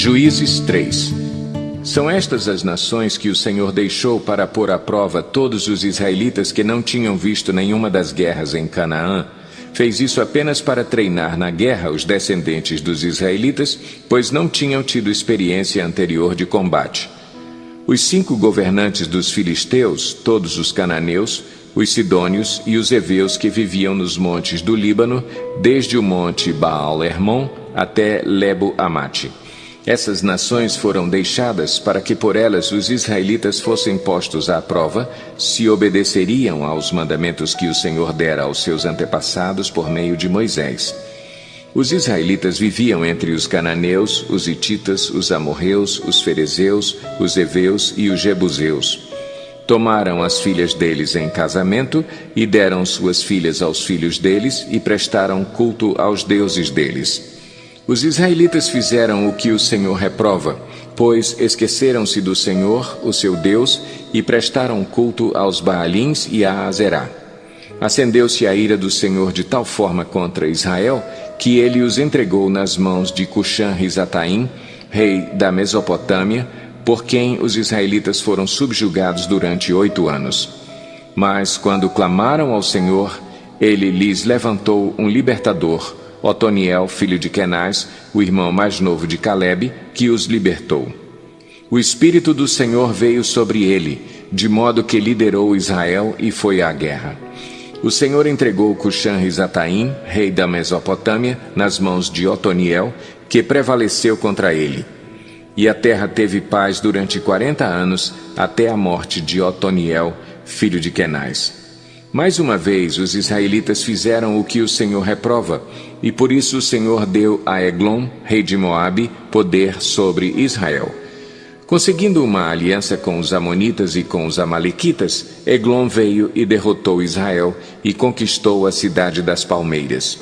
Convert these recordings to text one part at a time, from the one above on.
Juízes 3. São estas as nações que o Senhor deixou para pôr à prova todos os israelitas que não tinham visto nenhuma das guerras em Canaã. Fez isso apenas para treinar na guerra os descendentes dos israelitas, pois não tinham tido experiência anterior de combate. Os 5 governantes dos filisteus, todos os cananeus, os sidônios e os heveus que viviam nos montes do Líbano, desde o monte Baal-Hermon até Lebo-Amate. Essas nações foram deixadas para que por elas os israelitas fossem postos à prova se obedeceriam aos mandamentos que o Senhor dera aos seus antepassados por meio de Moisés. Os israelitas viviam entre os cananeus, os hititas, os amorreus, os ferezeus, os heveus e os jebuseus. Tomaram as filhas deles em casamento e deram suas filhas aos filhos deles e prestaram culto aos deuses deles. Os israelitas fizeram o que o Senhor reprova, pois esqueceram-se do Senhor, o seu Deus, e prestaram culto aos Baalins e a Azerá. Acendeu-se a ira do Senhor de tal forma contra Israel, que ele os entregou nas mãos de Cuxã-Risataim, rei da Mesopotâmia, por quem os israelitas foram subjugados durante 8 anos. Mas quando clamaram ao Senhor, ele lhes levantou um libertador, Otoniel, filho de Kenaz, o irmão mais novo de Calebe, que os libertou. O Espírito do Senhor veio sobre ele, de modo que liderou Israel e foi à guerra. O Senhor entregou Cuxã-Risataim, rei da Mesopotâmia, nas mãos de Otoniel, que prevaleceu contra ele. E a terra teve paz durante 40 anos, até a morte de Otoniel, filho de Kenaz. Mais uma vez os israelitas fizeram o que o Senhor reprova, e por isso o Senhor deu a Eglon, rei de Moabe, poder sobre Israel. Conseguindo uma aliança com os amonitas e com os amalequitas, Eglon veio e derrotou Israel e conquistou a cidade das palmeiras.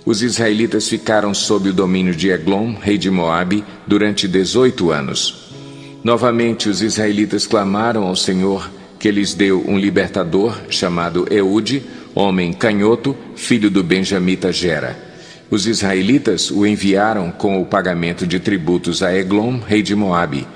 Os israelitas ficaram sob o domínio de Eglon, rei de Moabe, durante 18 anos. Novamente os israelitas clamaram ao Senhor, que lhes deu um libertador chamado Eude, homem canhoto, filho do benjamita Gera. Os israelitas o enviaram com o pagamento de tributos a Eglon, rei de Moabe.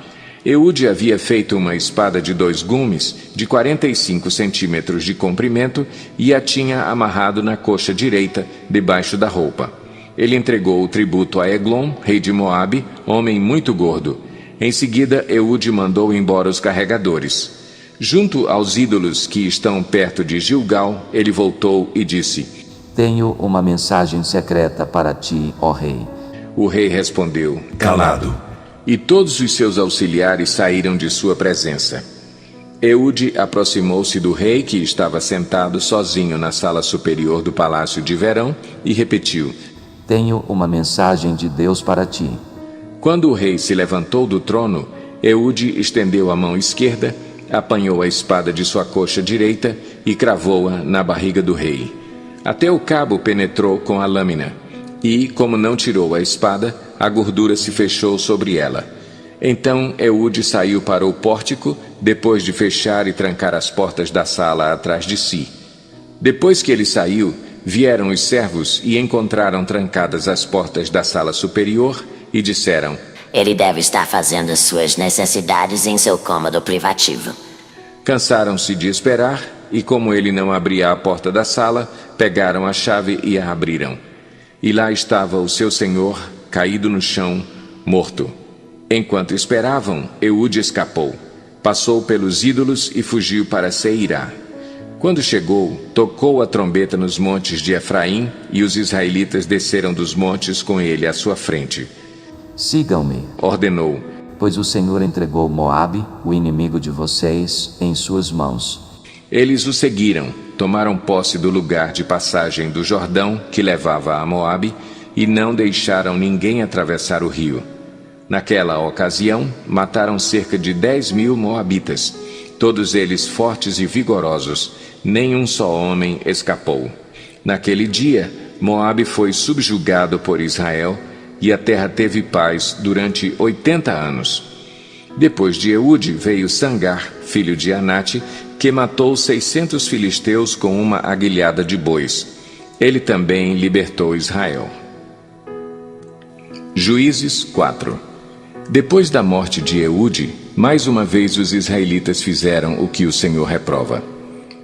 Eude havia feito uma espada de 2 gumes, de 45 centímetros de comprimento, e a tinha amarrado na coxa direita, debaixo da roupa. Ele entregou o tributo a Eglon, rei de Moabe, homem muito gordo. Em seguida, Eude mandou embora os carregadores. Junto aos ídolos que estão perto de Gilgal, ele voltou e disse: Tenho uma mensagem secreta para ti, ó rei. O rei respondeu: Calado. E todos os seus auxiliares saíram de sua presença. Eude aproximou-se do rei, que estava sentado sozinho na sala superior do palácio de verão, e repetiu: Tenho uma mensagem de Deus para ti. Quando o rei se levantou do trono, Eude estendeu a mão esquerda, apanhou a espada de sua coxa direita e cravou-a na barriga do rei. Até o cabo penetrou com a lâmina, e, como não tirou a espada, a gordura se fechou sobre ela. Então Eude saiu para o pórtico, depois de fechar e trancar as portas da sala atrás de si. Depois que ele saiu, vieram os servos e encontraram trancadas as portas da sala superior e disseram: Ele deve estar fazendo suas necessidades em seu cômodo privativo. Cansaram-se de esperar, e como ele não abria a porta da sala, pegaram a chave e a abriram. E lá estava o seu senhor, caído no chão, morto. Enquanto esperavam, Eude escapou. Passou pelos ídolos e fugiu para Seirá. Quando chegou, tocou a trombeta nos montes de Efraim, e os israelitas desceram dos montes com ele à sua frente. Sigam-me, ordenou, pois o Senhor entregou Moabe, o inimigo de vocês, em suas mãos. Eles o seguiram, tomaram posse do lugar de passagem do Jordão, que levava a Moabe, e não deixaram ninguém atravessar o rio. Naquela ocasião, mataram cerca de 10.000 moabitas, todos eles fortes e vigorosos, nenhum só homem escapou. Naquele dia, Moabe foi subjugado por Israel, e a terra teve paz durante 80 anos. Depois de Eude veio Sangar, filho de Anate, que matou 600 filisteus com uma aguilhada de bois. Ele também libertou Israel. Juízes 4. Depois da morte de Eude, mais uma vez os israelitas fizeram o que o Senhor reprova.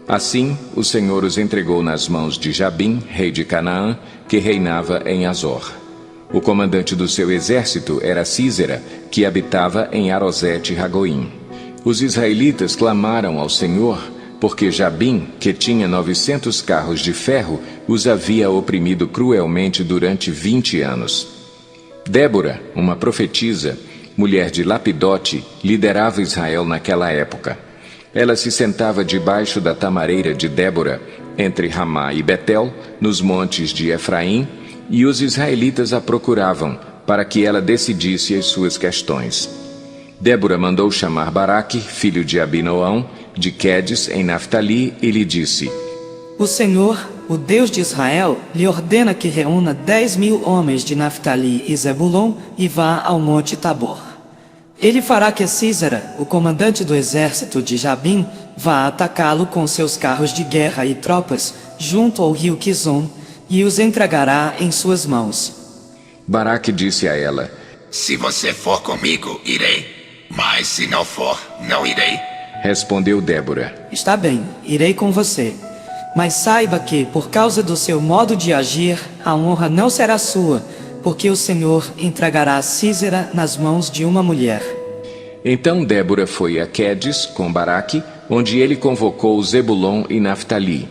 Assim, o Senhor os entregou nas mãos de Jabim, rei de Canaã, que reinava em Azor. O comandante do seu exército era Sísera, que habitava em Arosete-Ragoim. Os israelitas clamaram ao Senhor, porque Jabim, que tinha 900 carros de ferro, os havia oprimido cruelmente durante 20 anos. Débora, uma profetisa, mulher de Lapidote, liderava Israel naquela época. Ela se sentava debaixo da tamareira de Débora, entre Ramá e Betel, nos montes de Efraim, e os israelitas a procuravam, para que ela decidisse as suas questões. Débora mandou chamar Baraque, filho de Abinoão, de Quedes, em Naftali, e lhe disse: O Senhor, o Deus de Israel, lhe ordena que reúna 10.000 homens de Naftali e Zebulon e vá ao monte Tabor. Ele fará que Sísera, o comandante do exército de Jabim, vá atacá-lo com seus carros de guerra e tropas, junto ao rio Quizon, e os entregará em suas mãos. Baraque disse a ela: Se você for comigo, irei. Mas se não for, não irei. Respondeu Débora: Está bem, irei com você. Mas saiba que, por causa do seu modo de agir, a honra não será sua, porque o Senhor entregará Sísera nas mãos de uma mulher. Então Débora foi a Quedes com Baraque, onde ele convocou Zebulon e Naftali.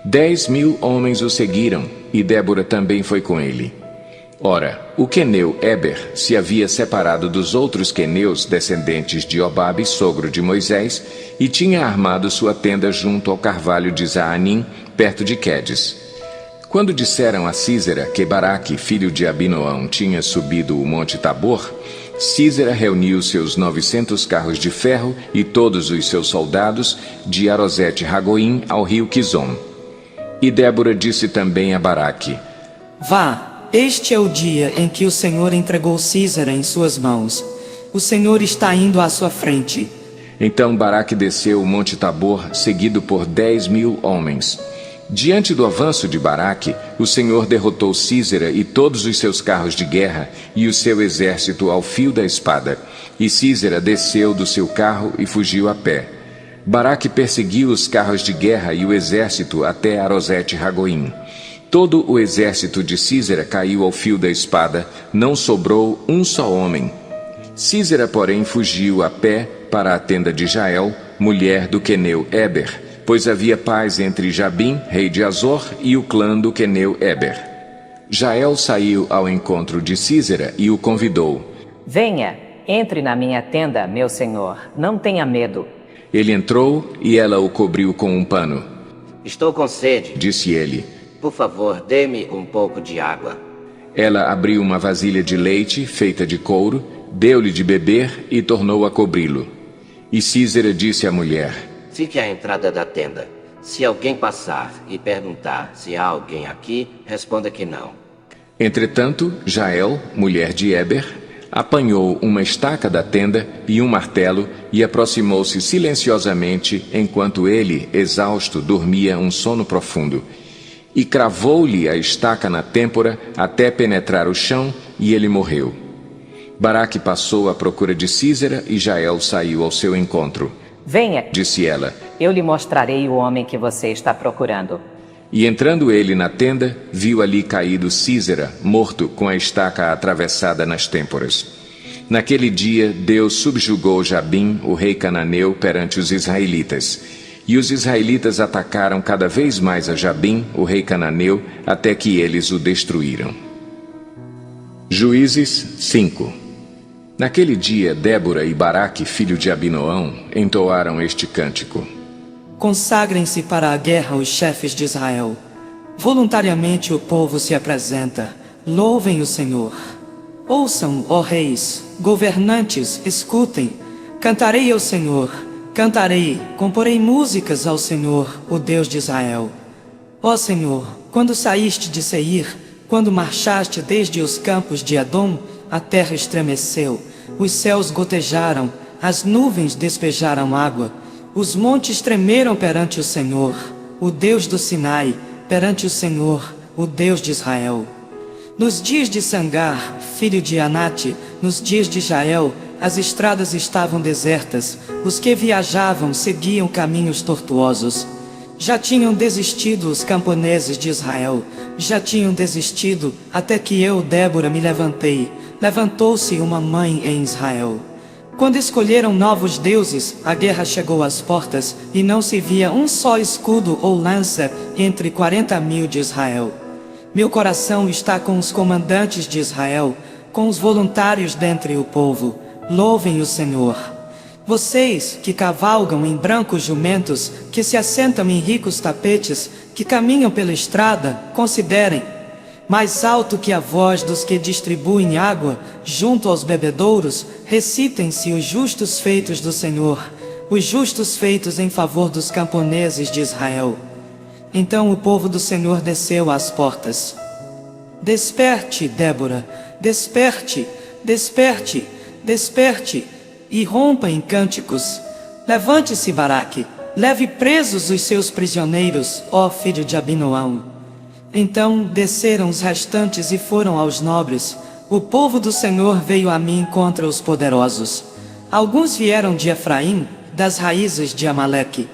10.000 homens o seguiram, e Débora também foi com ele. Ora, o queneu Éber se havia separado dos outros queneus descendentes de Obabe, sogro de Moisés, e tinha armado sua tenda junto ao carvalho de Zaanim, perto de Quedes. Quando disseram a Sísera que Baraque, filho de Abinoão, tinha subido o monte Tabor, Sísera reuniu seus 900 carros de ferro e todos os seus soldados de Arosete-Ragoim ao rio Quizon. E Débora disse também a Baraque: Vá, este é o dia em que o Senhor entregou Sísera em suas mãos. O Senhor está indo à sua frente. Então Baraque desceu o monte Tabor, seguido por 10.000 homens. Diante do avanço de Baraque, o Senhor derrotou Sísera e todos os seus carros de guerra e o seu exército ao fio da espada. E Sísera desceu do seu carro e fugiu a pé. Baraque perseguiu os carros de guerra e o exército até Arosete-Ragoim. Todo o exército de Sísera caiu ao fio da espada, não sobrou um só homem. Sísera, porém, fugiu a pé para a tenda de Jael, mulher do queneu Éber, pois havia paz entre Jabim, rei de Azor, e o clã do queneu Éber. Jael saiu ao encontro de Sísera e o convidou. Venha, entre na minha tenda, meu senhor, não tenha medo. Ele entrou e ela o cobriu com um pano. Estou com sede, Disse ele. por favor, dê-me um pouco de água. Ela abriu uma vasilha de leite, feita de couro, deu-lhe de beber e tornou a cobri-lo. E Sísera disse à mulher: Fique à entrada da tenda. Se alguém passar e perguntar se há alguém aqui, responda que não. Entretanto, Jael, mulher de Éber, apanhou uma estaca da tenda e um martelo e aproximou-se silenciosamente enquanto ele, exausto, dormia um sono profundo. E cravou-lhe a estaca na têmpora até penetrar o chão e ele morreu. Baraque passou à procura de Sísera e Jael saiu ao seu encontro. Venha, Disse ela. eu lhe mostrarei o homem que você está procurando. E entrando ele na tenda, viu ali caído Sísera, morto com a estaca atravessada nas têmporas. Naquele dia, Deus subjugou Jabim, o rei cananeu, perante os israelitas. E os israelitas atacaram cada vez mais a Jabim, o rei cananeu, até que eles o destruíram. Juízes 5. Naquele dia, Débora e Baraque, filho de Abinoão, entoaram este cântico. Consagrem-se para a guerra os chefes de Israel. Voluntariamente o povo se apresenta. Louvem o Senhor. Ouçam, ó reis, governantes, escutem. Cantarei ao Senhor. Cantarei, comporei músicas ao Senhor, o Deus de Israel. Ó Senhor, quando saíste de Seir, quando marchaste desde os campos de Edom, a terra estremeceu, os céus gotejaram, as nuvens despejaram água, os montes tremeram perante o Senhor, o Deus do Sinai, perante o Senhor, o Deus de Israel. Nos dias de Sangar, filho de Anate, nos dias de Jael, as estradas estavam desertas, os que viajavam seguiam caminhos tortuosos. Já tinham desistido os camponeses de Israel, já tinham desistido, até que eu, Débora, me levantei. Levantou-se uma mãe em Israel. Quando escolheram novos deuses, a guerra chegou às portas, e não se via um só escudo ou lança entre 40.000 de Israel. Meu coração está com os comandantes de Israel, com os voluntários dentre o povo. Louvem o Senhor. Vocês que cavalgam em brancos jumentos, que se assentam em ricos tapetes, que caminham pela estrada, considerem. Mais alto que a voz dos que distribuem água, junto aos bebedouros, recitem-se os justos feitos do Senhor, os justos feitos em favor dos camponeses de Israel. Então o povo do Senhor desceu às portas. Desperte, Débora, desperte, desperte, desperte, e rompa em cânticos. Levante-se, Baraque, leve presos os seus prisioneiros, ó filho de Abinoão. Então desceram os restantes e foram aos nobres. O povo do Senhor veio a mim contra os poderosos. Alguns vieram de Efraim, das raízes de Amaleque.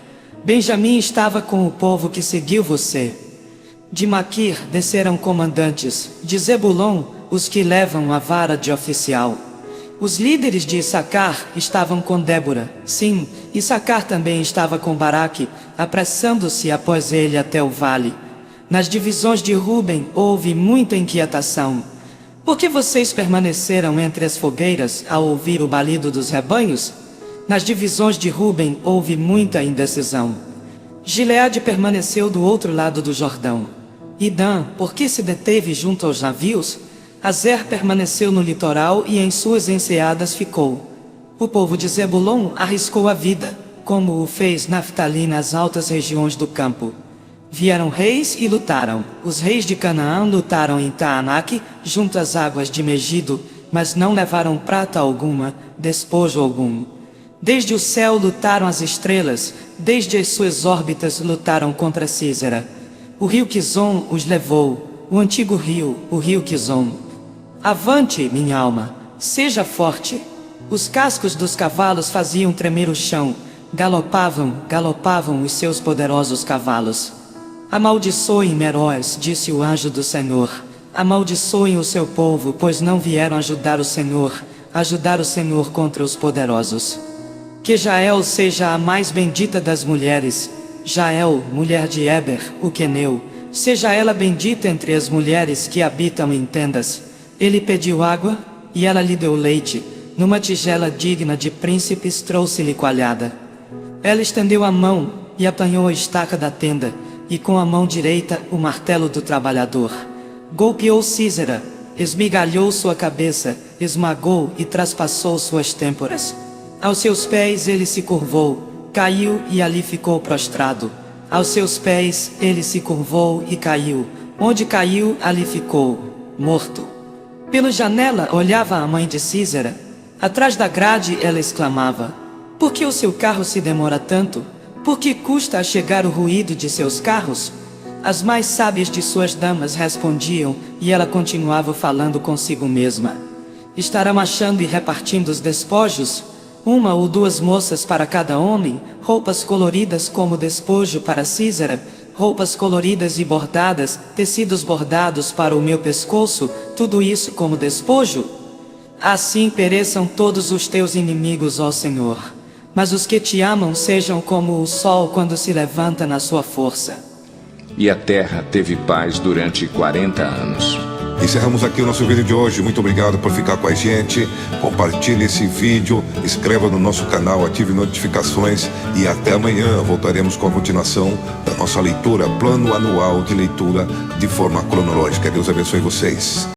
Benjamim estava com o povo que seguiu você. De Maquir desceram comandantes, de Zebulon, os que levam a vara de oficial. Os líderes de Issacar estavam com Débora. Sim, Issacar também estava com Baraque, apressando-se após ele até o vale. Nas divisões de Ruben houve muita inquietação. Por que vocês permaneceram entre as fogueiras ao ouvir o balido dos rebanhos? Nas divisões de Ruben houve muita indecisão. Gileade permaneceu do outro lado do Jordão. E Dan, por que se deteve junto aos navios? Azer permaneceu no litoral e em suas enseadas ficou. O povo de Zebulon arriscou a vida, como o fez Naftali nas altas regiões do campo. Vieram reis e lutaram. Os reis de Canaã lutaram em Taanaque, junto às águas de Megido, mas não levaram prata alguma, despojo algum. Desde o céu lutaram as estrelas, desde as suas órbitas lutaram contra Císera. O rio Quizon os levou, o antigo rio, o rio Quizon. Avante, minha alma, seja forte. Os cascos dos cavalos faziam tremer o chão, galopavam, galopavam os seus poderosos cavalos. Amaldiçoem Meróis, disse o anjo do Senhor. Amaldiçoem o seu povo, pois não vieram ajudar o Senhor contra os poderosos. Que Jael seja a mais bendita das mulheres. Jael, mulher de Eber, o queneu, seja ela bendita entre as mulheres que habitam em tendas. Ele pediu água, e ela lhe deu leite. Numa tigela digna de príncipes trouxe-lhe coalhada. Ela estendeu a mão, e apanhou a estaca da tenda, e com a mão direita o martelo do trabalhador. Golpeou Císera, esmigalhou sua cabeça, esmagou e traspassou suas têmporas. Aos seus pés ele se curvou, caiu e ali ficou prostrado. Aos seus pés ele se curvou e caiu. Onde caiu, ali ficou, morto. Pela janela olhava a mãe de Císera. Atrás da grade ela exclamava: por que o seu carro se demora tanto? Por que custa a chegar o ruído de seus carros? As mais sábias de suas damas respondiam, e ela continuava falando consigo mesma. Estarão achando e repartindo os despojos? Uma ou duas moças para cada homem, roupas coloridas como despojo para Císera, roupas coloridas e bordadas, tecidos bordados para o meu pescoço, tudo isso como despojo? Assim pereçam todos os teus inimigos, ó Senhor. Mas os que te amam sejam como o sol quando se levanta na sua força. E a terra teve paz durante 40 anos. Encerramos aqui o nosso vídeo de hoje. Muito obrigado por ficar com a gente. Compartilhe esse vídeo, inscreva no nosso canal, ative notificações e até amanhã voltaremos com a continuação da nossa leitura, plano anual de leitura de forma cronológica. Deus abençoe vocês.